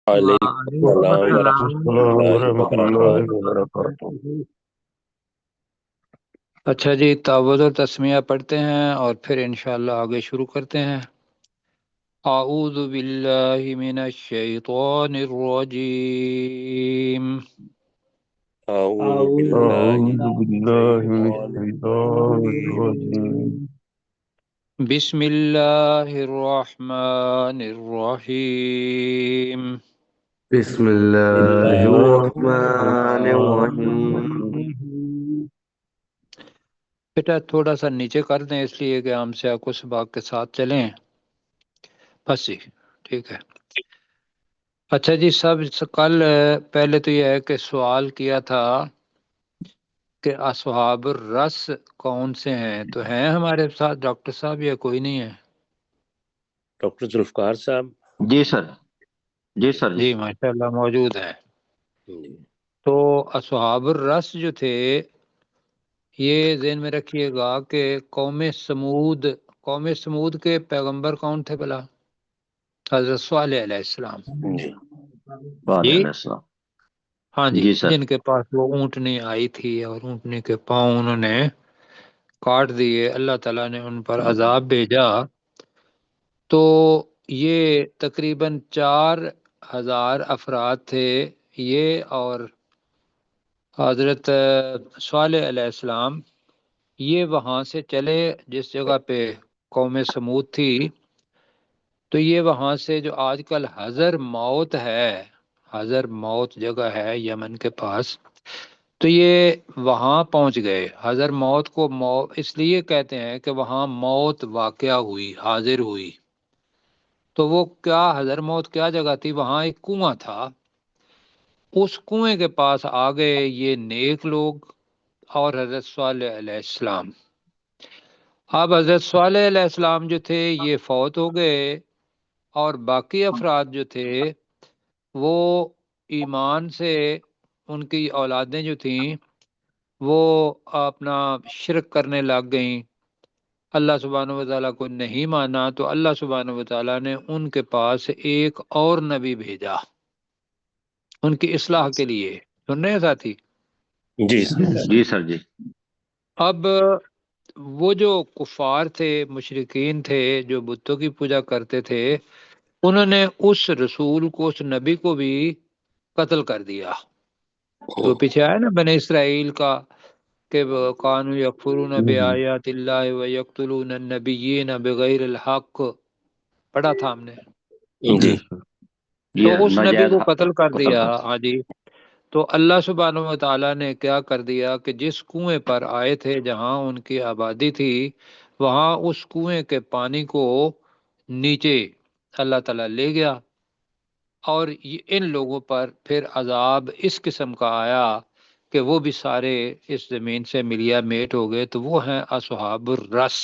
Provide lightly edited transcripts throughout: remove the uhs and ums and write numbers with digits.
وعلیکم وعلیکم السلام السلام ورحمۃ السلام اللہ ورحمۃ اللہ وبرکاتہ۔ وبرکاتہ۔ اچھا جی، تعوذ اور تسمیہ پڑھتے ہیں اور پھر انشاءاللہ آگے شروع کرتے ہیں۔ اعوذ باللہ من الشیطان الرجیم۔ اعوذ اعوذ باللہ اعوذ باللہ من من باللہ من الشیطان الشیطان الرجیم۔ الرجیم۔ بسم اللہ الرحمن الرحیم۔ بسم بسم اللہ اللہ الرحمن الرحمن الرحیم۔ بیٹا تھوڑا سا نیچے کر دیں، اس لیے کہ ہم سے کو سباق کے ساتھ چلیں۔ بس جی ٹھیک ہے۔ اچھا جی، کل پہلے تو یہ ہے کہ سوال کیا تھا کہ اصحاب الرس کون سے ہیں، تو ہیں ہمارے ساتھ ڈاکٹر صاحب یا کوئی نہیں ہے؟ ڈاکٹر ذوالفقار صاحب۔ جی سر، جی سر، جی ماشاءاللہ موجود ہیں۔ جی تو اصحاب الرس جو تھے، یہ ذہن میں رکھیے گا کہ قوم سمود کے پیغمبر کون تھے بلا؟ حضرت صالح علیہ السلام۔ جی جی علیہ السلام۔ ہاں جی، جی سر۔ جن کے پاس وہ اونٹنی آئی تھی اور اونٹنی کے پاؤں انہوں نے کاٹ دیے، اللہ تعالیٰ نے ان پر عذاب بھیجا۔ تو یہ تقریباً 4000 افراد تھے یہ، اور حضرت صالح علیہ السلام یہ وہاں سے چلے جس جگہ پہ قوم سمود تھی، تو یہ وہاں سے جو آج کل حضر موت ہے، حضر موت جگہ ہے یمن کے پاس، تو یہ وہاں پہنچ گئے۔ حضر موت کو اس لیے کہتے ہیں کہ وہاں موت واقعہ ہوئی، حاضر ہوئی۔ تو وہ کیا حضر موت کیا جگہ تھی؟ وہاں ایک کنواں تھا، اس کنویں کے پاس آ گئے یہ نیک لوگ اور حضرت صالح علیہ السلام۔ اب حضرت صالح علیہ السلام جو تھے یہ فوت ہو گئے، اور باقی افراد جو تھے وہ ایمان سے، ان کی اولادیں جو تھیں وہ اپنا شرک کرنے لگ گئیں، اللہ سبحانہ و تعالیٰ کو نہیں مانا، تو اللہ سبحانہ و تعالیٰ نے ان کے پاس ایک اور نبی بھیجا ان کی اصلاح کے لیے۔ سن رہے ہیں ساتھی؟ جی جی سر، جی۔ اب وہ جو کفار تھے، مشرکین تھے جو بتوں کی پوجا کرتے تھے، انہوں نے اس رسول کو، اس نبی کو بھی قتل کر دیا۔ تو پیچھے آیا نا بنی اسرائیل کا کہ قانو یکفرون بآیات اللہ ویقتلون النبیین بغیر الحق، پڑھا تھا ہم نے۔ جی تو جی اس نبی ناجائز کو قتل کر قتل دیا۔ کر۔ ہاں جی، تو اللہ سبحانہ و تعالیٰ نے کیا کر دیا کہ جس کنویں پر آئے تھے، جہاں ان کی آبادی تھی، وہاں اس کنویں کے پانی کو نیچے اللہ تعالیٰ لے گیا، اور ان لوگوں پر پھر عذاب اس قسم کا آیا کہ وہ بھی سارے اس زمین سے ملیا میٹ ہو گئے۔ تو وہ ہیں اصحاب الرس۔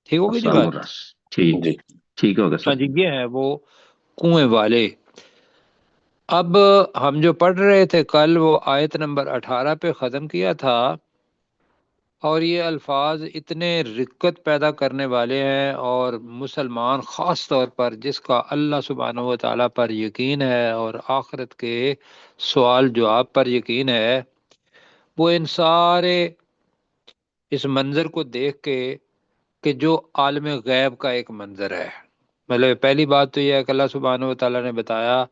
ٹھیک ہوگی جی اصحاب بات؟ الرس، ٹھیک، جی ٹھیک ہوگا ہاں سر۔ جی، یہ ہیں وہ کنویں والے۔ اب ہم جو پڑھ رہے تھے کل، وہ آیت نمبر 18 پہ ختم کیا تھا، اور یہ الفاظ اتنے رکت پیدا کرنے والے ہیں، اور مسلمان خاص طور پر جس کا اللہ سبحانہ و تعالیٰ پر یقین ہے اور آخرت کے سوال جواب پر یقین ہے، وہ ان سارے اس منظر کو دیکھ کے کہ جو عالم غیب کا ایک منظر ہے، مطلب پہلی بات تو یہ ہے کہ اللہ سبحانہ و تعالیٰ نے بتایا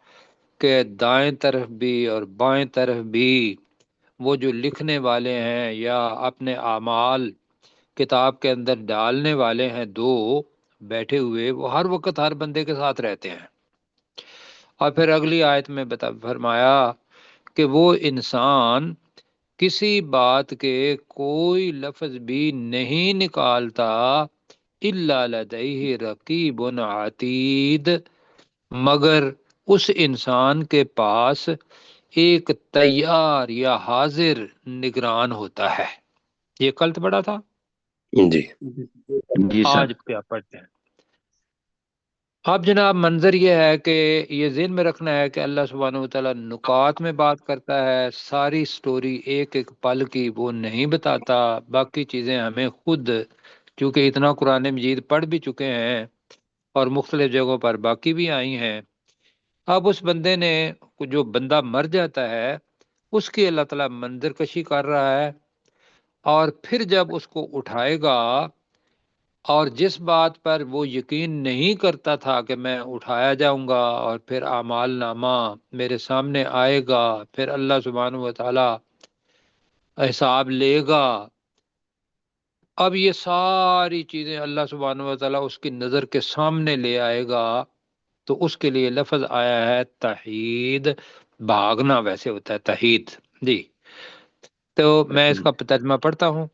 کہ دائیں طرف بھی اور بائیں طرف بھی وہ جو لکھنے والے ہیں یا اپنے اعمال کتاب کے اندر ڈالنے والے ہیں، دو بیٹھے ہوئے، وہ ہر وقت ہر بندے کے ساتھ رہتے ہیں۔ اور پھر اگلی آیت میں فرمایا کہ وہ انسان کسی بات کے کوئی لفظ بھی نہیں نکالتا الا لدیہ رقیب عتید، مگر اس انسان کے پاس ایک تیار یا حاضر نگران ہوتا ہے۔ یہ کل تو پڑھا تھا، جی جی سر۔ آج کیا پڑھتے ہیں؟ اب جناب منظر یہ ہے کہ یہ ذہن میں رکھنا ہے کہ اللہ سبحانہ و تعالیٰ نکات میں بات کرتا ہے، ساری سٹوری ایک ایک پل کی وہ نہیں بتاتا، باقی چیزیں ہمیں خود، چونکہ اتنا قرآن مجید پڑھ بھی چکے ہیں اور مختلف جگہوں پر باقی بھی آئی ہیں، اب اس بندے نے، جو بندہ مر جاتا ہے اس کی اللہ تعالیٰ منظر کشی کر رہا ہے، اور پھر جب اس کو اٹھائے گا، اور جس بات پر وہ یقین نہیں کرتا تھا کہ میں اٹھایا جاؤں گا اور پھر اعمال نامہ میرے سامنے آئے گا، پھر اللہ سبحانہ و تعالی حساب لے گا، اب یہ ساری چیزیں اللہ سبحانہ و تعالی اس کی نظر کے سامنے لے آئے گا، تو اس کے لیے لفظ آیا ہے تحید، بھاگنا ویسے ہوتا ہے تحید جی۔ تو میں اس کا ترجمہ پڑھتا ہوں،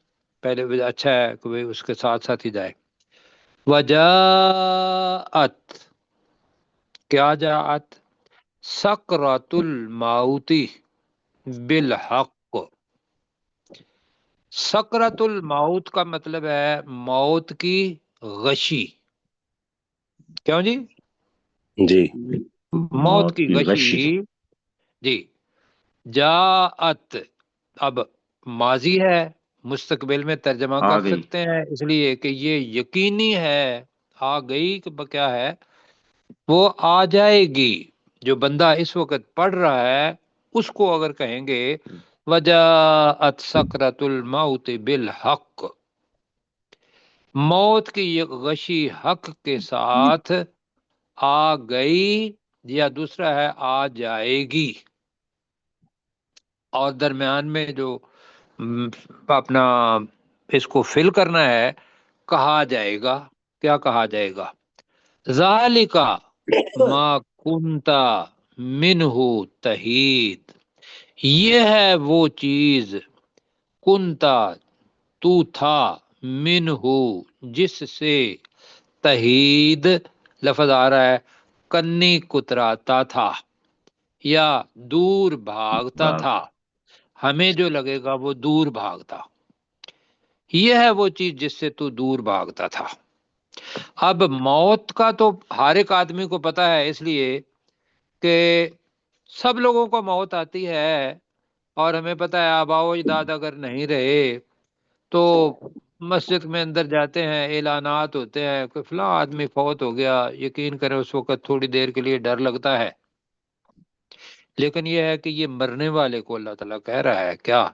پہلے اچھا ہے کہ اس کے ساتھ ساتھ ہی جائے۔ وجاءت، کیا جاءت؟ سکرۃ الموت بالحق۔ سکرۃ الموت کا مطلب ہے موت کی غشی، کیوں جی؟ جی موت کی غشی جی۔ جاءت اب ماضی ہے، مستقبل میں ترجمہ آ کر گئی۔ سکتے ہیں، اس لیے کہ یہ یقینی ہے، آ گئی کہ کیا ہے، وہ آ جائے گی۔ جو بندہ اس وقت پڑھ رہا ہے اس کو اگر کہیں گے وجاءت سکرۃ الموت بالحق، موت کی یہ غشی حق کے ساتھ آ گئی، یا دوسرا ہے آ جائے گی، اور درمیان میں جو اپنا اس کو فل کرنا ہے، کہا جائے گا، کیا کہا جائے گا؟ ذالک ما کنتا منہ تحید، یہ ہے وہ چیز کنتا تو تھا منہ جس سے تحید لفظ آ رہا ہے کنی کتراتا تھا یا دور بھاگتا تھا، ہمیں جو لگے گا وہ دور بھاگتا، یہ ہے وہ چیز جس سے تو دور بھاگتا تھا۔ اب موت کا تو ہر ایک آدمی کو پتا ہے، اس لیے کہ سب لوگوں کو موت آتی ہے، اور ہمیں پتا ہے آباء و اجداد اگر نہیں رہے تو مسجد میں اندر جاتے ہیں، اعلانات ہوتے ہیں کہ فلاں آدمی فوت ہو گیا، یقین کریں اس وقت تھوڑی دیر کے لیے ڈر لگتا ہے، لیکن یہ ہے کہ یہ مرنے والے کو اللہ تعالیٰ کہہ رہا ہے کیا،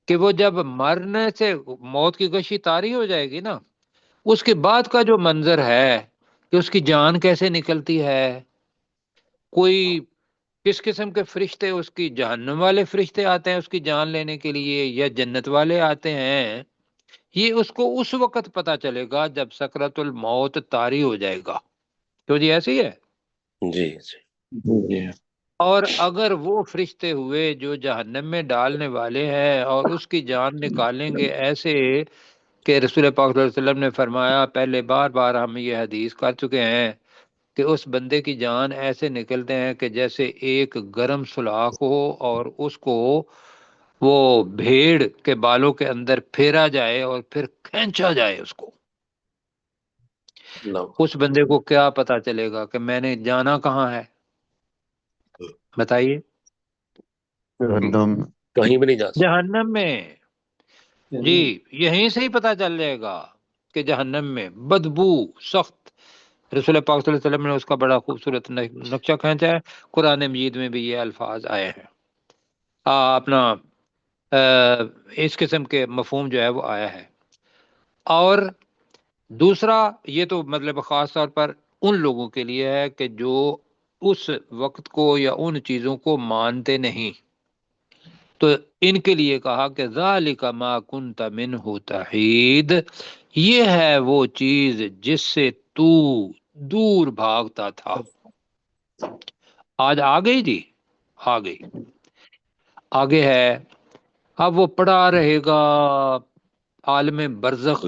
کہ وہ جب مرنے سے موت کی غشی طاری ہو جائے گی نا، اس کے بعد کا جو منظر ہے کہ اس کی جان کیسے نکلتی ہے، کوئی کس قسم کے فرشتے، اس کی جہنم والے فرشتے آتے ہیں اس کی جان لینے کے لیے یا جنت والے آتے ہیں، یہ اس کو اس وقت پتا چلے گا جب سکرۃ الموت طاری ہو جائے گا۔ تو جی ایسے ہی ہے۔ جی جی اور اگر وہ فرشتے ہوئے جو جہنم میں ڈالنے والے ہیں اور اس کی جان نکالیں گے ایسے کہ رسول پاک صلی اللہ علیہ وسلم نے فرمایا، پہلے بار بار ہم یہ حدیث کر چکے ہیں کہ اس بندے کی جان ایسے نکلتے ہیں کہ جیسے ایک گرم سلاخ ہو اور اس کو وہ بھیڑ کے بالوں کے اندر پھیرا جائے اور پھر کھینچا جائے اس کو، اللہ اس بندے کو کیا پتا چلے گا کہ میں نے جانا کہاں ہے؟ بتائیے۔ کہیں بھی نہیں جا سکتا۔ جہنم میں جی، یہیں سے ہی پتا چل جائے گا کہ جہنم میں بدبو سخت، رسول پاک صلی اللہ علیہ وسلم نے اس کا بڑا خوبصورت نقشہ کھینچا ہے، قرآن مجید میں بھی یہ الفاظ آئے ہیں، اپنا اس قسم کے مفہوم جو ہے وہ آیا ہے۔ اور دوسرا یہ تو مطلب خاص طور پر ان لوگوں کے لیے ہے کہ جو اس وقت کو یا ان چیزوں کو مانتے نہیں، تو ان کے لیے کہا کہ ذالک ما کنت منہ تحید، یہ ہے وہ چیز جس سے تو دور بھاگتا تھا۔ آج آ گئی جی، آ گئی۔ آگے ہے، اب وہ پڑا رہے گا عالم برزخ۔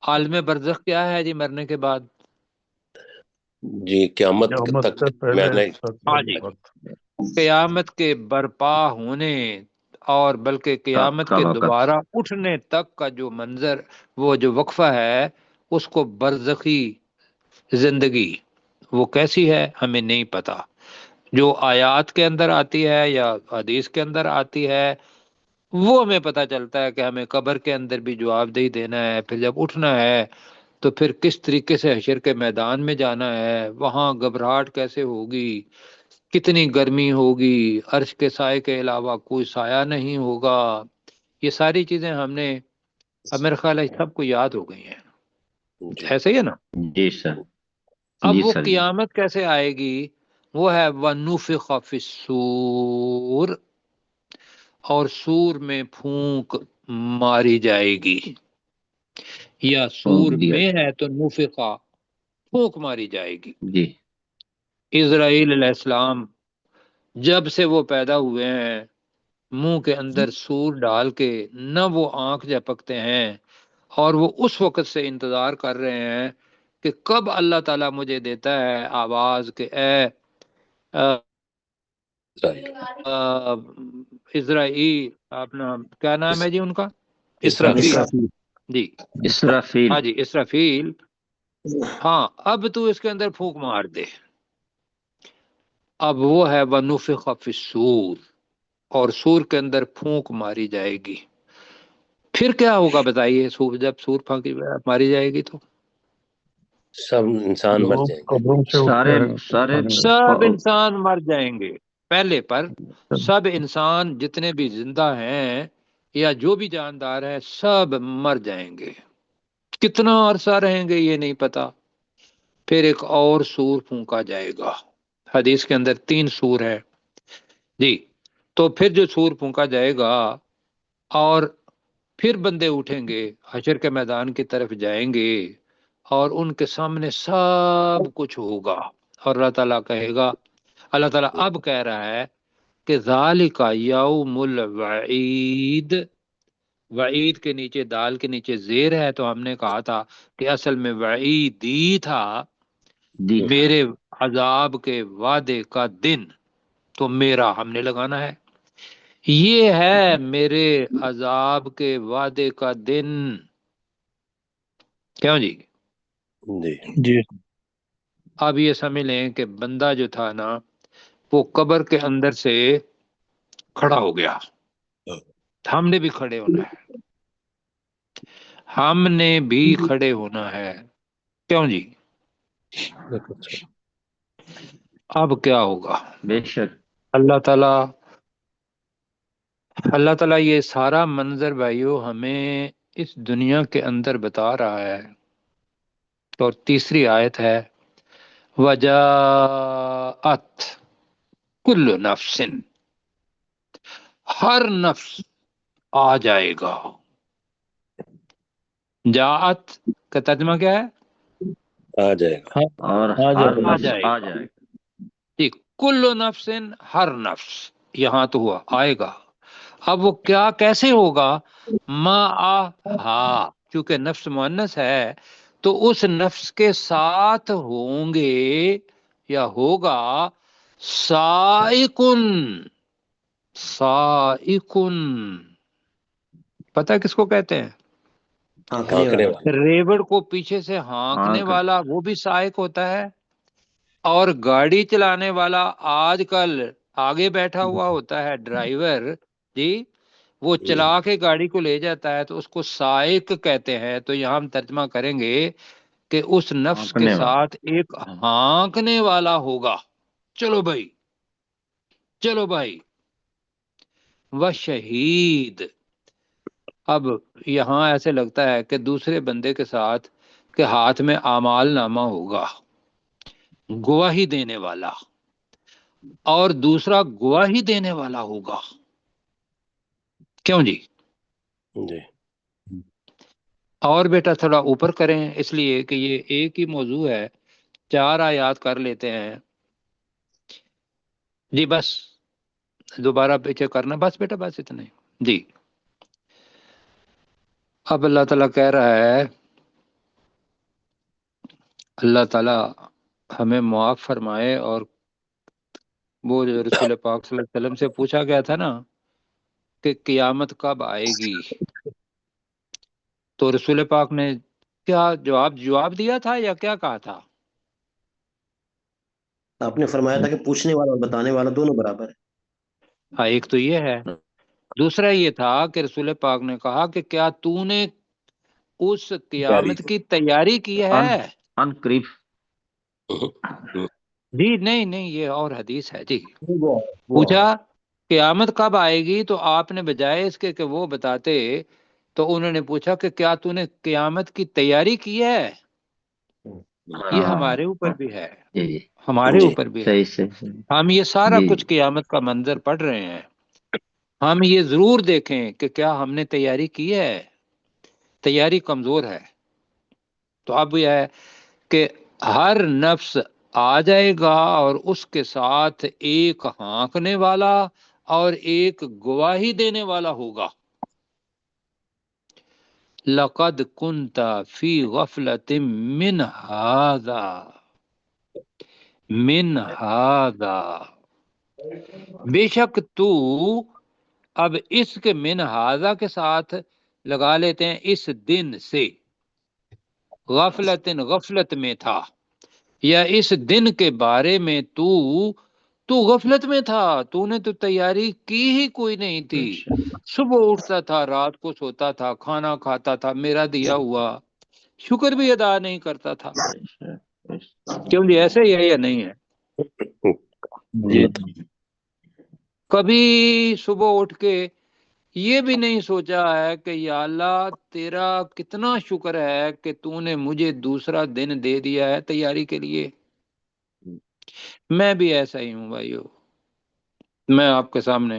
عالم برزخ کیا ہے جی؟ مرنے کے بعد جی قیامت تک سے پہلے میں ہاں جی، قیامت کے برپا ہونے اور بلکہ قیامت کے دوبارہ اٹھنے تک کا جو منظر، وہ جو وقفہ ہے، اس کو برزخی زندگی وہ کیسی ہے ہمیں نہیں پتا، جو آیات کے اندر آتی ہے یا حدیث کے اندر آتی ہے وہ ہمیں پتا چلتا ہے کہ ہمیں قبر کے اندر بھی جواب دہی دینا ہے، پھر جب اٹھنا ہے تو پھر کس طریقے سے حشر کے میدان میں جانا ہے، وہاں گھبراہٹ کیسے ہوگی، کتنی گرمی ہوگی، عرش کے سائے کے علاوہ کوئی سایہ نہیں ہوگا، یہ ساری چیزیں ہم نے اب میرے خیال ہے سب کو یاد ہو گئی ہیں، جی ایسے ہی ہے نا؟ جی سر، اب جی وہ سر، جی قیامت کیسے آئے گی؟ وہ ہے وَنُفِخَ فِي الصُّورِ، اور سور میں پھونک ماری جائے گی، یا سور پھونک دیا میں جائے، ہے تو نفخہ پھونک ماری جائے گی۔ جی اسرائیل علیہ السلام جب سے وہ پیدا ہوئے ہیں منہ کے اندر سور ڈال کے نہ وہ آنکھ جھپکتے ہیں، اور وہ اس وقت سے انتظار کر رہے ہیں کہ کب اللہ تعالیٰ مجھے دیتا ہے آواز کہ اے اسرائیل اسرائیل، اپنا کیا نام ہے اس- جی ان کا؟ اسرافیل اسرافیل، جی اسرافیل، ہاں جی اسرافیل، ہاں اب تو اس کے اندر پھونک مار دے۔ اب وہ ہے وَنُفِخَ فِي الصُّورِ، اور سور کے اندر پھونک ماری جائے گی۔ پھر کیا ہوگا بتائیے؟ جب سور پھونکی ماری جائے گی تو سب انسان مر لوگ جائیں گے۔ قبروں سے سارے سارے اٹھے سب انسان مر جائیں گے، پہلے پر سب سب انسان جتنے بھی زندہ ہیں یا جو بھی جاندار ہیں سب مر جائیں گے۔ کتنا عرصہ رہیں گے یہ نہیں پتا۔ پھر ایک اور سور پھونکا جائے گا، حدیث کے اندر 3 سور ہے جی۔ تو پھر جو سور پھونکا جائے گا اور پھر بندے اٹھیں گے، حشر کے میدان کی طرف جائیں گے، اور ان کے سامنے سب کچھ ہوگا، اور اللہ تعالیٰ کہے گا، اللہ تعالیٰ اب کہہ رہا ہے کہ ذالک یوم الوعید، وعید کے نیچے دال کے نیچے زیر ہے، تو ہم نے کہا تھا کہ اصل میں وعید ہی تھا، جی میرے عذاب کے وعدے کا دن، تو میرا ہم نے لگانا ہے، یہ ہے میرے عذاب کے وعدے کا دن۔ کیوں جی؟ جی جی اب یہ سمجھ لیں کہ بندہ جو تھا نا وہ قبر کے اندر سے کھڑا ہو گیا، ہم نے بھی کھڑے ہونا ہے، ہم نے بھی کھڑے ہونا ہے، کیوں جی؟ اب کیا ہوگا؟ بے شک، اللہ تعالیٰ یہ سارا منظر بھائیو ہمیں اس دنیا کے اندر بتا رہا ہے، اور تیسری آیت ہے وجاءت کل نفس، ہر نفس آ جائے گا۔ جاءت کا ترجمہ کیا ہے؟ آ جائے گا۔ اور آ ہر جائے آ نفس جائے آ گا جائے گا، جی، کل نفس، ہر نفس، یہاں تو ہوا آئے گا۔ اب وہ کیا کیسے ہوگا؟ ما آہا، کیونکہ نفس مؤنث ہے تو اس نفس کے ساتھ ہوں گے یا ہوگا سائقن، سائقن پتہ ہے کس کو کہتے ہیں؟ ہانکنے والا۔ ریوڑ کو پیچھے سے ہاں ہانکنے والا وہ بھی سائق ہوتا ہے، اور گاڑی چلانے والا آج کل آگے بیٹھا ہوا ہوتا ہے ڈرائیور جی، وہ چلا کے گاڑی کو لے جاتا ہے تو اس کو سائق کہتے ہیں۔ تو یہاں ہم ترجمہ کریں گے کہ اس نفس کے ہانکنے والا، ساتھ ایک ہانکنے والا ہوگا، چلو بھائی چلو بھائی، وہ شہید۔ اب یہاں ایسے لگتا ہے کہ دوسرے بندے کے ساتھ کہ ہاتھ میں اعمال نامہ ہوگا، گواہی دینے والا، اور دوسرا گواہی دینے والا ہوگا، کیوں جی؟ جی اور بیٹا تھوڑا اوپر کریں، اس لیے کہ یہ ایک ہی موضوع ہے، 4 آیات کر لیتے ہیں جی، بس دوبارہ پیچھے کرنا، بس بیٹا بس اتنا ہی جی۔ اب اللہ تعالیٰ کہہ رہا ہے، اللہ تعالیٰ ہمیں معاف فرمائے، اور وہ جو رسول پاک صلی اللہ علیہ وسلم سے پوچھا گیا تھا نا کہ قیامت کب آئے گی، تو رسول پاک نے کیا جواب دیا تھا یا کیا کہا تھا؟ آپ نے فرمایا تھا کہ پوچھنے والا اور بتانے والا دونوں برابر ہے۔ ہاں، ایک تو یہ ہے، دوسرا یہ تھا کہ رسول پاک نے کہا کہ کیا تو نے اس قیامت کی تیاری کی ہے؟ ان قریب جی نہیں یہ اور حدیث ہے جی. پوچھا قیامت کب آئے گی، تو آپ نے بجائے اس کے کہ وہ بتاتے تو انہوں نے پوچھا کہ کیا تو نے قیامت کی تیاری کی ہے؟ یہ ہمارے اوپر بھی ہے، جی ہمارے جی اوپر بھی ہے. صحیح صحیح ہم یہ سارا جی کچھ قیامت کا منظر پڑھ رہے ہیں، ہم یہ ضرور دیکھیں کہ کیا ہم نے تیاری کی ہے. تیاری کمزور ہے. تو اب یہ ہے کہ ہر نفس آ جائے گا اور اس کے ساتھ ایک ہانکنے والا اور ایک گواہی دینے والا ہوگا. لقد كنت فی غفلت من هذا بے شک تو، اب اس کے من هذا کے ساتھ لگا لیتے ہیں اس دن سے. غفلت میں تھا، یا اس دن کے بارے میں تو غفلت میں تھا، تو نے تو تیاری کی ہی کوئی نہیں تھی. صبح اٹھتا تھا، رات کو سوتا تھا، کھانا کھاتا تھا، میرا دیا ہوا شکر بھی ادا نہیں کرتا تھا. کیوں جی ایسے ہی ہے یا نہیں ہے؟ جی کبھی صبح اٹھ کے یہ بھی نہیں سوچا ہے کہ یا اللہ تیرا کتنا شکر ہے کہ تو نے مجھے دوسرا دن دے دیا ہے تیاری کے لیے. میں بھی ایسا ہی ہوں بھائیو. میں آپ کے سامنے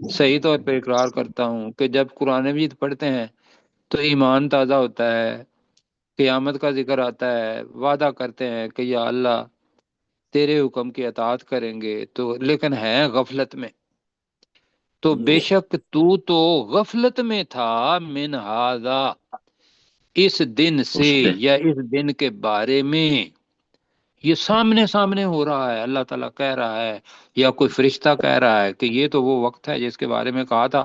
صحیح طور پہ اقرار کرتا ہوں کہ جب قرآن مجید پڑھتے ہیں تو ایمان تازہ ہوتا ہے، قیامت کا ذکر آتا ہے، وعدہ کرتے ہیں کہ یا اللہ تیرے حکم کی اطاعت کریں گے، تو لیکن ہے غفلت میں. تو بے شک تو غفلت میں تھا من ہذا اس دن سے، یا اس دن کے بارے میں. یہ سامنے ہو رہا ہے، اللہ تعالیٰ کہہ رہا ہے یا کوئی فرشتہ کہہ رہا ہے کہ یہ تو وہ وقت ہے جس کے بارے میں کہا تھا.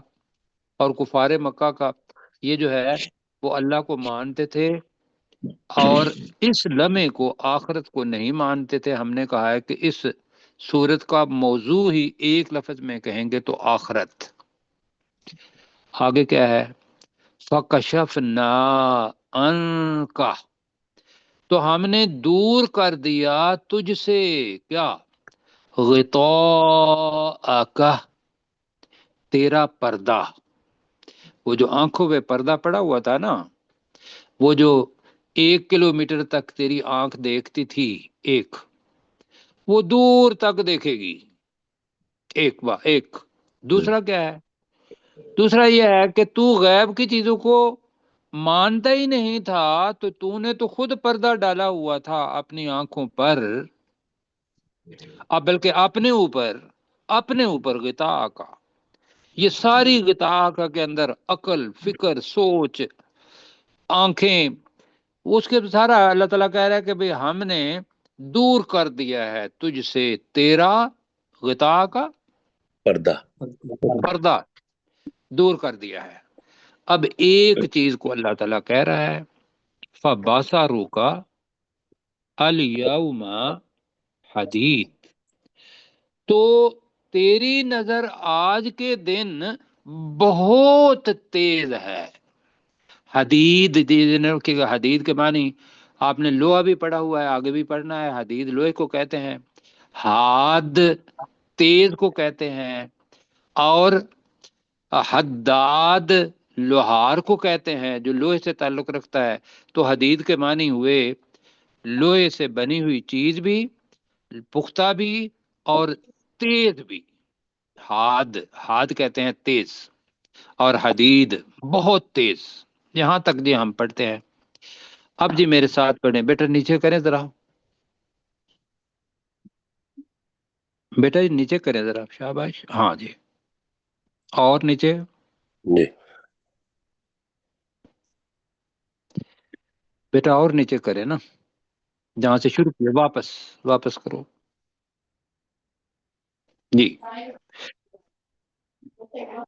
اور کفار مکہ کا یہ جو ہے وہ اللہ کو مانتے تھے اور اس لمحے کو آخرت کو نہیں مانتے تھے. ہم نے کہا ہے کہ اس سورت کا موضوع ہی ایک لفظ میں کہیں گے تو آخرت. آگے کیا ہے؟ فَكَشَفْنَا عَنْكَ تو ہم نے دور کر دیا تجھ سے کیا؟ غطاءک تیرا پردہ. وہ جو آنکھوں پہ پردہ پڑا ہوا تھا نا، وہ جو 1 کلومیٹر تک تیری آنکھ دیکھتی تھی، ایک وہ دور تک دیکھے گی. ایک دوسرا کیا ہے؟ دوسرا یہ ہے کہ تو غیب کی چیزوں کو مانتا ہی نہیں تھا، تو نے تو خود پردہ ڈالا ہوا تھا اپنی آنکھوں پر، اب بلکہ اپنے اوپر غطاء کا. یہ ساری غطاء کا کے اندر عقل، فکر، سوچ، آنکھیں، اس کے سارا اللہ تعالیٰ کہہ رہا ہے کہ بھئی ہم نے دور کر دیا ہے تجھ سے تیرا غطاء کا پردہ دور کر دیا ہے. اب ایک چیز کو اللہ تعالیٰ کہہ رہا ہے فَبَصَرُكَ الْيَوْمَ حَدِيدٌ تو تیری نظر آج کے دن بہت تیز ہے. حدید حدید کے معنی آپ نے لوہا بھی پڑھا ہوا ہے، آگے بھی پڑھنا ہے. حدید لوہے کو کہتے ہیں، حاد تیز کو کہتے ہیں، اور حداد لوہار کو کہتے ہیں جو لوہے سے تعلق رکھتا ہے. تو حدید کے معنی ہوئے لوہے سے بنی ہوئی چیز بھی، پختہ بھی اور تیز بھی. ہاد کہتے ہیں تیز، اور حدید بہت تیز. یہاں تک جی ہم پڑھتے ہیں. اب جی میرے ساتھ پڑھیں، بیٹا نیچے کریں ذرا، بیٹا جی نیچے کریں ذرا، شاباش. ہاں جی، اور نیچے جی بیٹا، اور نیچے کرے نا، جہاں سے شروع کیا واپس کرو. جی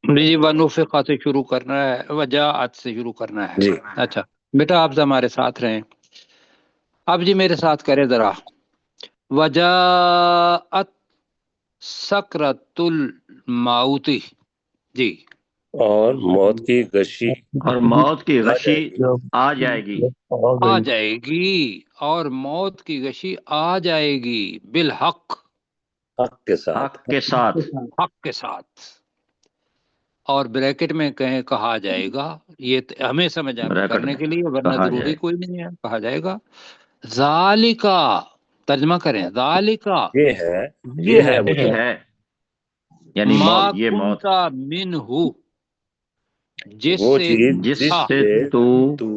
جی ونفخ سے شروع کرنا ہے، وجاءت سے شروع کرنا ہے. جی اچھا بیٹا آپ ہمارے ساتھ رہیں. اب جی میرے ساتھ کرے ذرا. وجاءت سکرۃ الموت. جی اور موت کی غشی اور موت کی آ غشی جائے گی آ جائے گی آ جائے گی، اور موت کی غشی آ جائے گی بالحق، حق کے ساتھ حق کے ساتھ۔ حق کے ساتھ، اور بریکٹ میں کہا جائے گا، یہ ہمیں سمجھ بریکٹ کرنے میں کے لیے، ورنہ کہا ضروری جائے کوئی نہیں ہے، کہا جائے گا ذالکا، ترجمہ کریں ذالکا، یہ ہے یہ ہے یہ ہے یعنی ما موت، یہ موت کنتا منہ، جس وہ سے چیز جس جس تھا، سے سے تو تو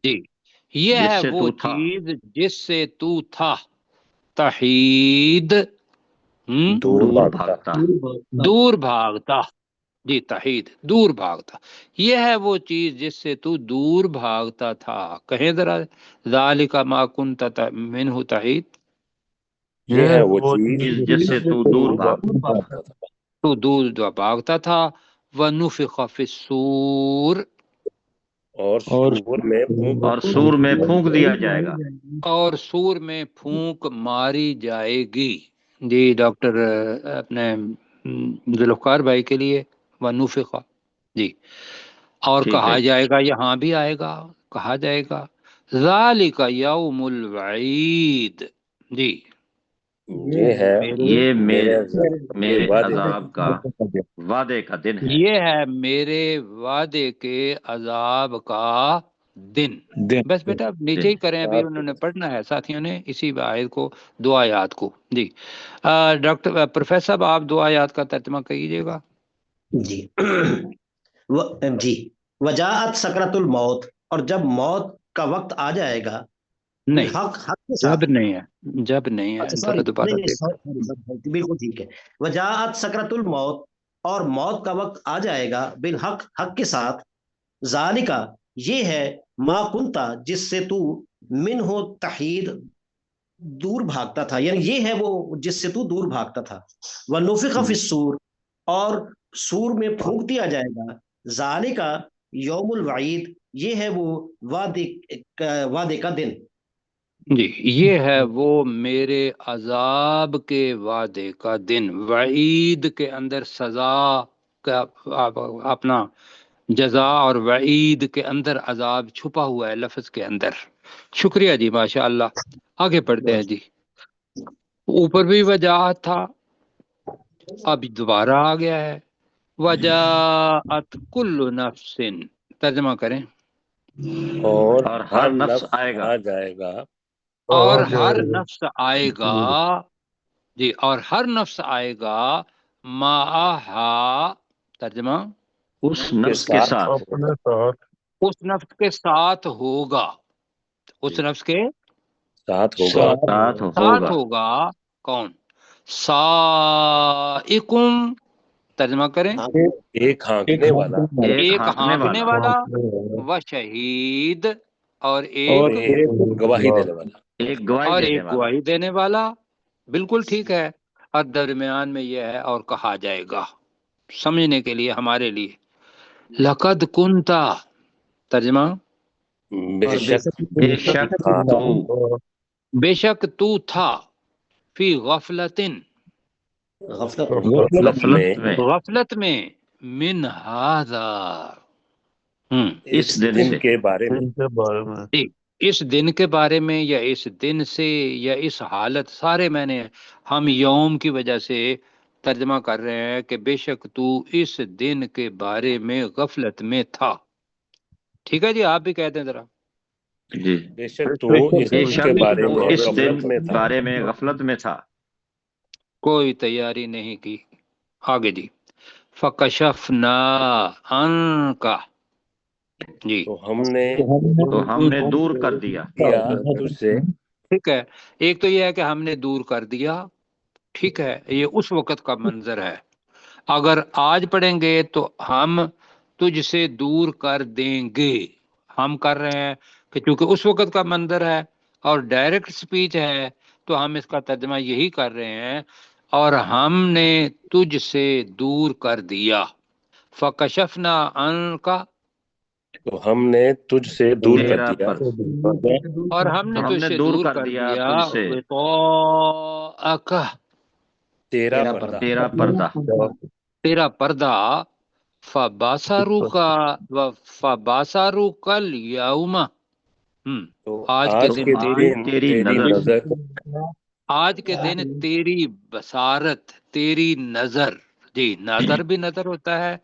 جی یہ جس ہے سے وہ تو تھا چیز جس سے تو تھا تحید، دور دور بھاگتا بھاگتا۔ دور بھاگتا، جی تحید دور بھاگتا، یہ ہے وہ چیز جس سے تو دور بھاگتا تھا، کہیں ذرا ذالک ما کنت منہ تحید، یہ ہے وہ چیز جس سے تو دور بھاگ بھاگتا تھا تو دور بھاگتا تھا، وَنُفِخَ فِي الصُّورِ، اور سور میں پھونک اور سور میں پھونک دیا جائے گا۔ اور سور میں پھونک ماری جائے گی، جی ڈاکٹر اپنے ذوالفقار بھائی کے لیے وَنُفِخَ، جی اور ٹھیک کہا ہے جائے گا، یہاں بھی آئے گا، کہا جائے گا ذالک یوم الوعید، جی یہ ہے یہ میرے میرے وعدے کا عذاب کا وعدے کا دن ہے۔ یہ ہے میرے وعدے کے عذاب کا دن۔ بس بیٹا اب نیچے ہی کریں، ابھی انہوں نے پڑھنا ہے ساتھیوں نے اسی آیت کو، دو آیات کو، جی ڈاکٹر پروفیسر صاحب آپ دو آیات کا ترجمہ کیجیے گا۔ جی جی وجاءت سکرت الموت، اور جب موت کا وقت آ جائے گا، نہیں، بالحق، حق کے جب ساتھ، نہیں ہے، جب نہیں ہے، اچھا ذرا سوری دوبارہ نہیں دیکھ۔ نہیں بالکل ٹھیک ہے، وجاءت سکرت الموت، اور موت کا وقت آ جائے گا، بالحق، حق کے ساتھ، ذالکا، یہ ہے، ما کنتا، جس سے تو من ہو تحید، دور بھاگتا تھا، یعنی یہ ہے وہ جس سے تو دور بھاگتا تھا، ونفخ فی الصور، اور سور میں پھونک دیا جائے گا، ذالکا یوم الوعید، یہ ہے وہ وعدے کا دن۔ جی یہ ہے وہ میرے عذاب کے وعدے کا دن، وعید کے اندر سزا کا اپنا جزا، اور وعید کے اندر عذاب چھپا ہوا ہے لفظ کے اندر۔ شکریہ جی، ماشاء اللہ، آگے پڑھتے ہیں جی۔ اوپر بھی وجاہت تھا، اب دوبارہ آ گیا ہے، وجاءت کل نفس، ترجمہ کریں۔ اور اور ہر ہر نفس نفس آئے گا آ جائے گا اور ہر نفس آئے گا، جی اور ہر نفس آئے گا، معہا، ترجمہ اس کے نفس کے ساتھ ساتھ، اس نفس کے ساتھ ہوگا، اس جی نفس کے ساتھ ہوگا ساتھ ساتھ ہوگا ہوگا، کون؟ سائقم، ترجمہ کریں، ایک ہانکنے والا ایک ہانکنے ہانکنے والا، والا، و شہید، اور اور ایک ایک گواہی دینے والا ایک گواہی اور دینے ایک والا۔ گواہی دینے والا، بالکل ٹھیک ہے، اور درمیان میں یہ ہے اور کہا جائے گا، سمجھنے کے لیے ہمارے لیے، لقد کنتا، ترجمہ بے اور بے شک شک بے شک تھا تو بے شک تو تھا، فی غفلتن، غفلت غفلت میں غفلت میں، غفلت میں، من ہذا، اس اس دن دن سے، کے بارے میں جی اس دن کے بارے میں، یا اس دن سے، یا اس حالت، سارے میں نے ہم یوم کی وجہ سے ترجمہ کر رہے ہیں کہ بے شک تو اس دن کے بارے میں غفلت میں تھا۔ ٹھیک ہے جی، آپ بھی کہتے ہیں ذرا۔ جی بے شک تو اس بے دن کے شک بارے تو میں اس دن غفلت میں تھا بارے میں غفلت میں تھا، کوئی تیاری نہیں کی۔ آگے جی، فکشفنا عنکا، جی تو ہم نے تو ہم نے دور کر دیا، کیا تجھ سے ٹھیک ہے، ایک تو یہ ہے کہ ہم نے دور کر دیا، ٹھیک ہے، یہ اس وقت کا منظر ہے، اگر آج پڑھیں گے تو ہم تجھ سے دور کر دیں گے، ہم کر رہے ہیں کہ چونکہ اس وقت کا منظر ہے اور ڈائریکٹ سپیچ ہے تو ہم اس کا ترجمہ یہی کر رہے ہیں، اور ہم نے تجھ سے دور کر دیا، فکشفنا عنکا، تو ہم نے تجھ سے دور کر تیرا دیا پر، اور ہم نے تو ہم تجھ نے سے دور دور کر کر دیا دیا تجھ سے غطاءک، تیرا پردہ تیرا پردہ، تیرا پردہ، فباسارو کا فباسارو کل یوم، تو آج کے آج دن کے آج دن تیری تیری نظر، نظر، آج کے دن تیری بصارت، تیری نظر، جی نظر بھی نظر ہوتا ہے،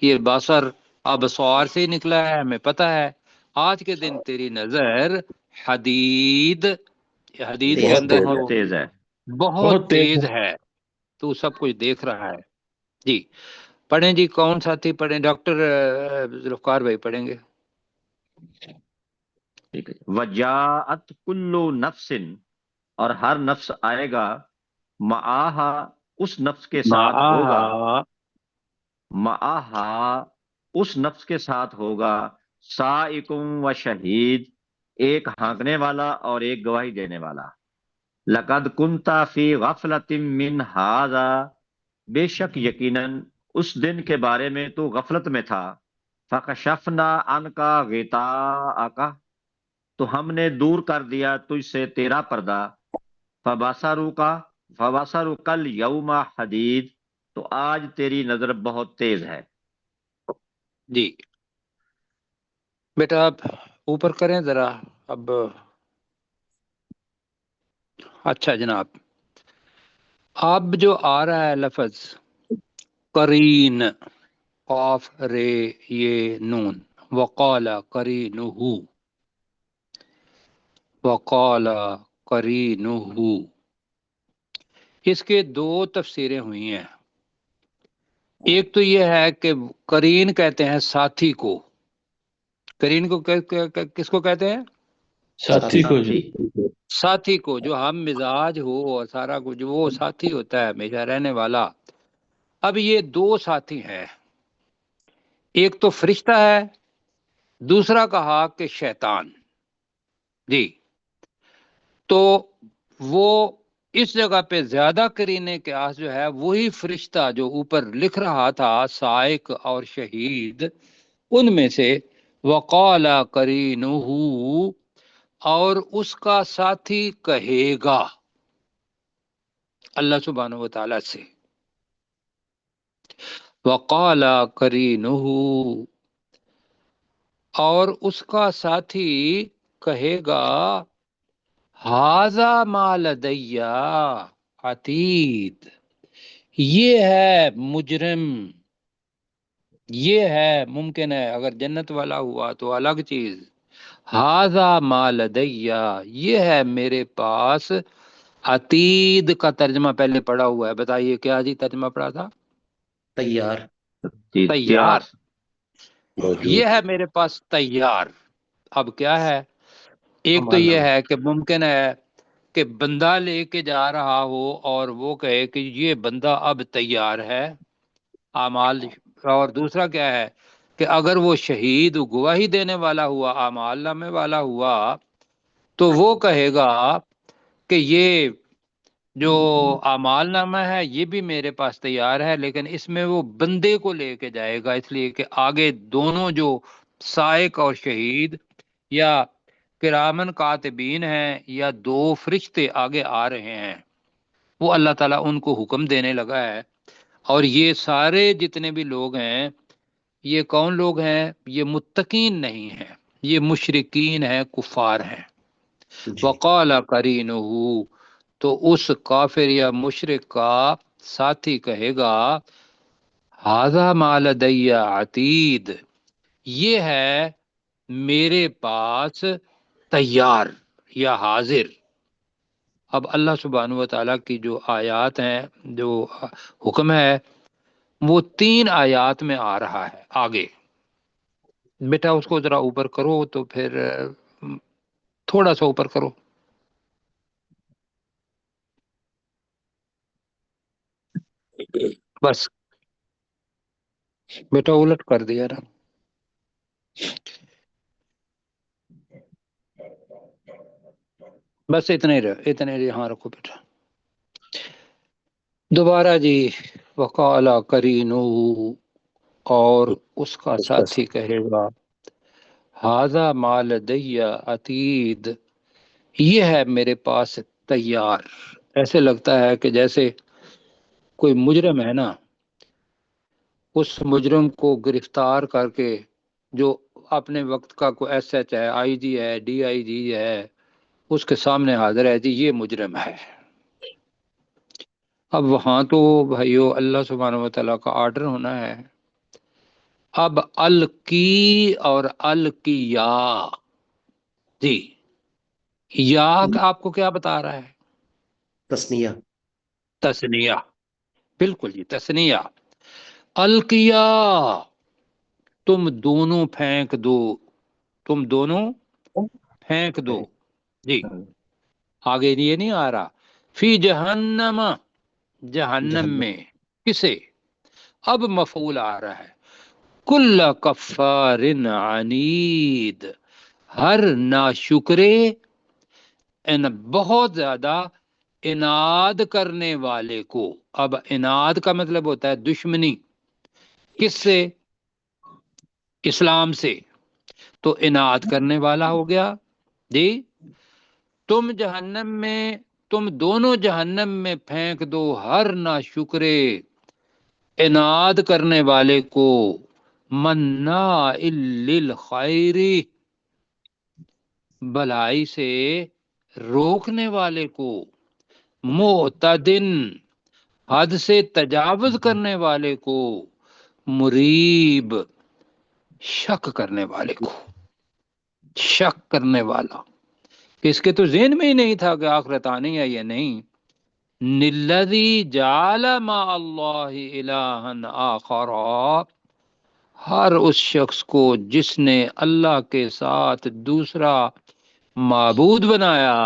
یہ بصر ابصار سے نکلا ہے، ہمیں پتہ ہے۔ آج کے دن تیری نظر حدید، حدید کے تیز اندر بہت جو تیز ہے۔ بہت تیز ہے، تو سب کچھ دیکھ رہا ہے۔ جی پڑھیں جی، کون ساتھی پڑھیں؟ ڈاکٹر ذوالفقار بھائی پڑھیں گے۔ ٹھیک ہے، وجاءت کل نفس، اور ہر نفس آئے گا، معاہا، اس نفس کے ساتھ ہوگا، معاہا، معاہا، اس نفس کے ساتھ ہوگا، سائقم و شہید، ایک ہانکنے والا اور ایک گواہی دینے والا۔ لقد کنتا فی غفلت من ھذا، بے شک یقیناً اس دن کے بارے میں تو غفلت میں تھا۔ فکشفنا عنک غطاءک، تو ہم نے دور کر دیا تجھ سے تیرا پردہ۔ فبصرک الیوم حدید، تو آج تیری نظر بہت تیز ہے۔ جی بیٹا آپ اوپر کریں ذرا اب۔ اچھا جناب، اب جو آ رہا ہے لفظ قرین، قاف رے یہ نون، وقال قرینہ، وقال قرینہ، اس کے دو تفسیریں ہوئی ہیں۔ ایک تو یہ ہے کہ قرین کہتے ہیں ساتھی کو، قرین کو کس کو کہتے ہیں؟ ساتھی کو جی، ساتھی کو، جو ہم مزاج ہو اور سارا کچھ، وہ ساتھی ہوتا ہے ہمیشہ رہنے والا۔ اب یہ دو ساتھی ہیں، ایک تو فرشتہ ہے، دوسرا کہا کہ شیطان۔ جی تو وہ اس جگہ پہ زیادہ کرینے کے آس جو ہے وہی فرشتہ جو اوپر لکھ رہا تھا سائق اور شہید، ان میں سے وقال قرینہ، اور اس کا ساتھی کہے گا اللہ سبحانہ و تعالی سے، وقال قرینہ، اور اس کا ساتھی کہے گا ھذا ما لدی عتید، یہ ہے مجرم، یہ ہے، ممکن ہے اگر جنت والا ہوا تو الگ چیز، ھذا ما لدی، یہ ہے میرے پاس، عتید کا ترجمہ پہلے پڑھا ہوا ہے، بتائیے کیا جی ترجمہ پڑھا تھا؟ تیار، تیار، موجود۔ یہ ہے میرے پاس تیار۔ اب کیا ہے، ایک تو ہمارا یہ ہے کہ ممکن ہے کہ بندہ لے کے جا رہا ہو اور وہ کہے کہ یہ بندہ اب تیار ہے اعمال، اور دوسرا کیا ہے کہ اگر وہ شہید گواہی دینے والا ہوا، اعمال نامے والا ہوا، تو وہ کہے گا کہ یہ جو اعمال نامہ ہے یہ بھی میرے پاس تیار ہے، لیکن اس میں وہ بندے کو لے کے جائے گا، اس لیے کہ آگے دونوں جو سائق اور شہید یا کرامن کاتبین ہیں یا دو فرشتے آگے آ رہے ہیں، وہ اللہ تعالیٰ ان کو حکم دینے لگا ہے۔ اور یہ سارے جتنے بھی لوگ ہیں، یہ کون لوگ ہیں؟ یہ متقین نہیں ہیں، یہ مشرکین ہیں، کفار ہیں۔ جی، وقال قرینہ، تو اس کافر یا مشرک کا ساتھی کہے گا ھذا ما لدی عتید، یہ ہے میرے پاس تیار یا حاضر۔ اب اللہ سبحانہ و تعالیٰ کی جو آیات ہیں، جو حکم ہے، وہ 3 آیات میں آ رہا ہے آگے۔ بیٹا اس کو ذرا اوپر کرو، تو پھر تھوڑا سا اوپر کرو بس، بیٹا الٹ کر دیا نا، بس اتنے رہے، ہاں رکھو بیٹا دوبارہ جی۔ وقال قرینہ، اور اس کا ساتھی کہے گا ھذا ما لدی عتید، یہ ہے میرے پاس تیار۔ ایسے لگتا ہے کہ جیسے کوئی مجرم ہے نا، اس مجرم کو گرفتار کر کے، جو اپنے وقت کا کوئی ایس ایچ ہے، آئی جی ہے، ڈی آئی جی ہے، اس کے سامنے حاضر ہے جی یہ مجرم ہے۔ اب وہاں تو بھائیو اللہ سبحانہ و تعالیٰ کا آرڈر ہونا ہے۔ اب الکی اور الکیا، جی یا آپ کو کیا بتا رہا ہے؟ تسنیہ۔ تسنیہ، بالکل جی تسنیہ۔ الکیا، تم دونوں پھینک دو، تم دونوں پھینک دو، جی آگے یہ نہیں آ رہا فی جہنم، جہنم میں، کسے؟ اب مفعول آ رہا ہے، کل کفار عنید، ہر ناشکرے، بہت زیادہ اناد کرنے والے کو۔ اب اناد کا مطلب ہوتا ہے دشمنی، کس سے؟ اسلام سے، تو اناد کرنے والا ہو گیا جی۔ تم جہنم میں، تم دونوں جہنم میں پھینک دو ہر ناشکرے، اناد کرنے والے کو، مناع للخیر، بھلائی سے روکنے والے کو، معتدن، حد سے تجاوز کرنے والے کو، مریب، شک کرنے والے کو، شک کرنے والا، اس کے تو ذہن میں ہی نہیں تھا کہ آخرت آنی ہے یا نہیں۔ نلذی جعل مع اللہ الہا آخر، ہر اس شخص کو جس نے اللہ کے ساتھ دوسرا معبود بنایا،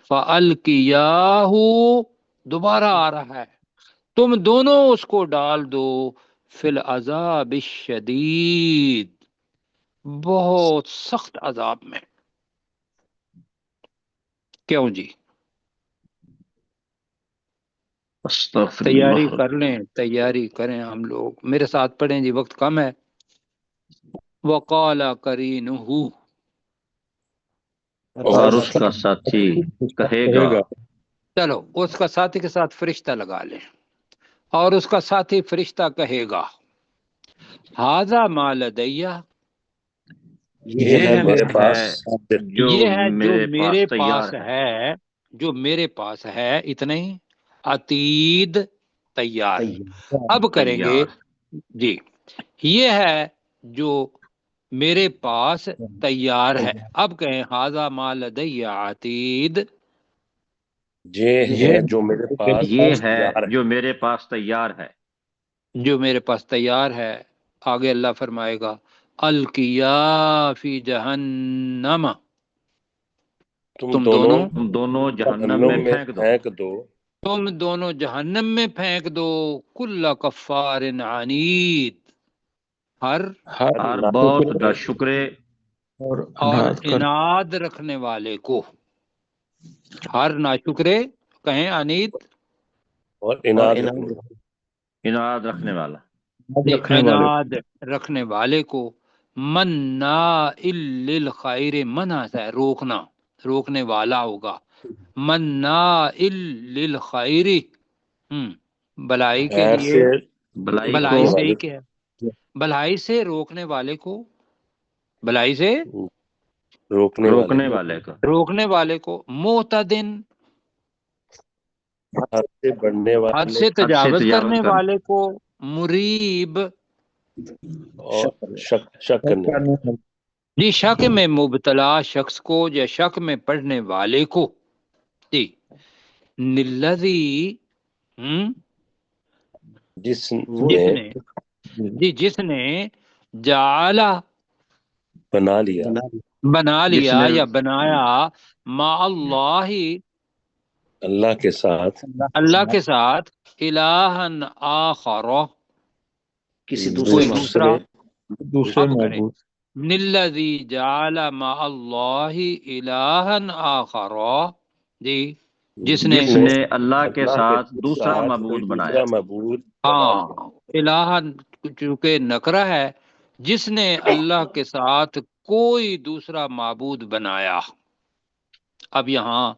فَأَلْقِيَاهُ، دوبارہ آ رہا ہے، تم دونوں اس کو ڈال دو، فی العذاب الشدید، بہت سخت عذاب میں۔ کیوں جی؟ استغفر تیاری اللہ۔ کر لیں، تیاری کریں ہم لوگ، میرے ساتھ پڑھیں جی، وقت کم ہے۔ وَقَالَ قَرِينُهُ، اور اس کا ساتھی کہے گا، چلو اس کا ساتھی کے ساتھ فرشتہ لگا لیں، اور اس کا ساتھی فرشتہ کہے گا، ھذا ما لدیّ، یہ ہے میرے پاس، یہ ہے جو میرے تیار پاس ہے، جو میرے پاس ہے، اتنا ہی، عتید، تیار۔ اب کریں گے تیار۔ جی، یہ ہے جو میرے پاس تیار ہے، اب کہیں ھذا ما لدیّ عتید، یہ ہے جو میرے پاس یہ ہے تیار ہے، جو میرے پاس تیار ہے۔ جو میرے پاس تیار ہے۔ آگے اللہ فرمائے گا، القیا فی جہنم، تم دونوں تم دونوں جہنم میں جہنم میں پھینک دو، پھینک دو، تم دونوں جہنم میں پھینک دو، کل کفار عنید، ہر ہر اور بہت ناشکرے ناشکرے اور اناد رکھنے والے کو، ہر ناشکرے، کہیں عنید، اور اور اناد انعام رکھنے، اناد رکھنے والا، اناد رکھنے والے کو، مناع للخیر، منع ہے روکنا، روکنے والا ہوگا، مناع للخیر، بھلائی کے خیر لیے، سے بلائی کو بھلائی سے والے ہی کیا، بھلائی سے روکنے والے کو، بھلائی سے روکنے والے کو، روکنے والے کو، معتدن، حد سے بڑھنے حد والے سے حد سے تجاوز تجاوز کرنے والے کو، مریب، اور شک کرنے والے، جی شک میں مبتلا شخص کو یا شک میں پڑھنے والے کو، جی نلذی، جس جس نے نے، جی جس نے، جعلا، بنا لیا، بنا جس لیا نے یا بنایا، مع اللہ، اللہ کے ساتھ اللہ کے ساتھ، الہن آخر، کسی کوئی دوسرے دوسرا، اب کریں، نلذی جعل مع اللہ الہن آخر، جی جس نے، جس نے اللہ کے ساتھ دوسرا ساتھ کوئی معبود بنایا، دوسرا معبود بنا ہاں لیا، الہن چونکہ نکرہ ہے، جس نے اللہ کے ساتھ کوئی دوسرا معبود بنایا۔ اب یہاں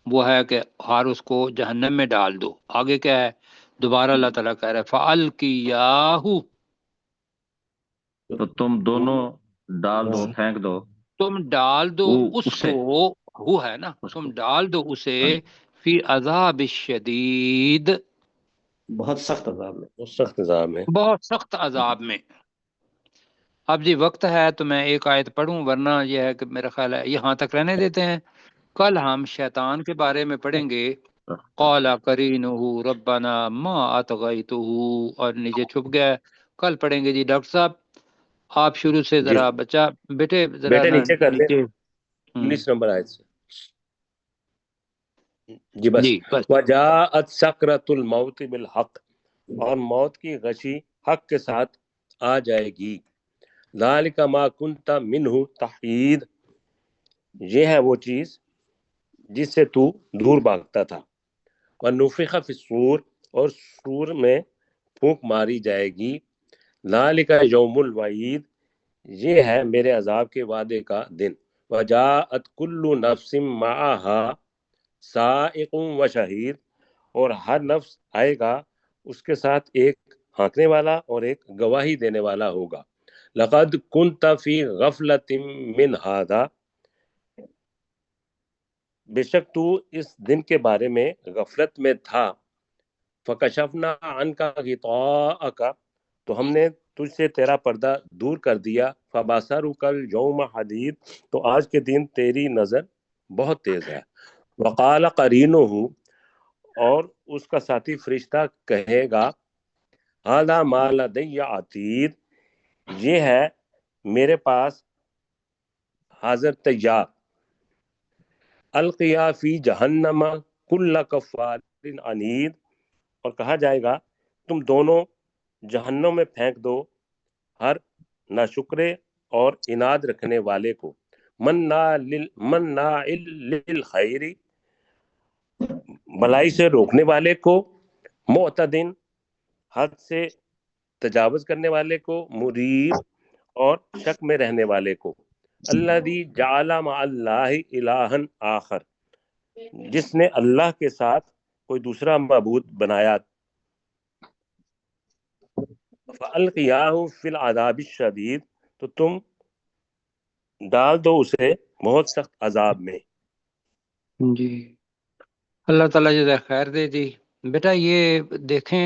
وہ ہے کہ ہر اس کو جہنم میں ڈال دو، آگے کیا ہے، دوبارہ اللہ تعالیٰ کہہ رہا ہے فَأَلْقِيَاهُ، تو تم دونوں ڈال دو، پھینک دو، تم ڈال دو اس اسے، کو، ہو ہے نا، اس تم کو، ڈال دو اسے فی عذاب الشدید، بہت سخت عذاب میں. وہ سخت نظام ہے. بہت سخت عذاب میں. اب جی وقت ہے تو میں ایک آیت پڑھوں، ورنہ یہ ہے کہ میرا خیال ہے یہاں تک رہنے دیتے ہیں. کل ہم شیطان کے بارے میں پڑھیں گے. قال قرینہ ربنا ما اطغیتہ، اور نیچے چھپ گیا ہے. کل پڑھیں گے جی. ڈاکٹر صاحب آپ شروع سے جی ذرا بچہ بیٹے ذرا بیٹے نیچے کر لیں نیچے 19 نمبر آیت سے. جی بس. جی بس. وجاءت سکرۃ الموت بالحق، اور موت کی غشی حق کے ساتھ آ جائے گی. ذالک ما کنت منہ تحید، یہ ہے وہ چیز جس سے تو دور بھاگتا تھا. ونفخ فی الصور، اور سور میں پھونک ماری جائے گی. ذالک یوم الوعید، یہ ہے میرے عذاب کے وعدے کا دن. وجاءت کل نفس معها سائق و شہید، اور ہر نفس آئے گا اس کے ساتھ ایک ہانکنے والا اور ایک گواہی دینے والا ہوگا. لقد كنت فی غفلت من هذا، بے شک تو اس دن کے بارے میں غفلت میں تھا. فکشفنا عنک غطاءک، تو ہم نے تجھ سے تیرا پردہ دور کر دیا. فبصرک اليوم حدید، تو آج کے دن تیری نظر بہت تیز ہے. وقال قرینہ، اور اس کا ساتھی فرشتہ کہے گا ھذا ما لدی عتید، یہ ہے میرے پاس حاضر تیار. القیا فی جہنم کل کفار عنید، اور کہا جائے گا تم دونوں جہنم میں پھینک دو ہر ناشکرے اور اناد رکھنے والے کو. مناع للخیر، بلائی سے روکنے والے کو. معتدن، حد سے تجاوز کرنے والے کو. مریب، اور شک میں رہنے والے کو. الذی جعل مع اللہ الہا آخر، جس نے اللہ کے ساتھ کوئی دوسرا معبود بنایا. فَأَلْقِيَاهُ فِي الْعَذَابِ الشَّدِيدِ، تو تم ڈال دو اسے بہت سخت عذاب میں. جی اللہ تعالیٰ جزائے خیر دے جی. بیٹا یہ دیکھیں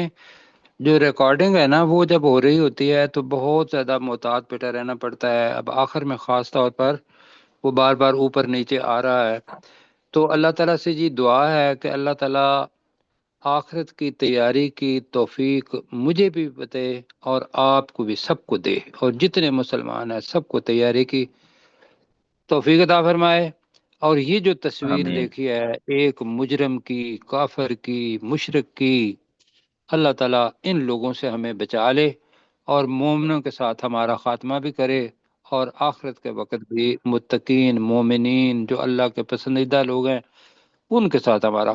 جو ریکارڈنگ ہے نا وہ جب ہو رہی ہوتی ہے تو بہت زیادہ محتاط بیٹا رہنا پڑتا ہے. اب آخر میں خاص طور پر وہ بار بار اوپر نیچے آ رہا ہے. تو اللہ تعالیٰ سے جی دعا ہے کہ اللہ تعالیٰ آخرت کی تیاری کی توفیق مجھے بھی بتے اور آپ کو بھی سب کو دے، اور جتنے مسلمان ہیں سب کو تیاری کی توفیق عطا فرمائے. اور یہ جو تصویر آمین. دیکھی ہے ایک مجرم کی، کافر کی، مشرک کی، اللہ تعالیٰ ان لوگوں سے ہمیں بچا لے اور مومنوں کے ساتھ ہمارا خاتمہ بھی کرے، اور آخرت کے وقت بھی متقین مومنین جو اللہ کے پسندیدہ لوگ ہیں ان کے ساتھ ہمارا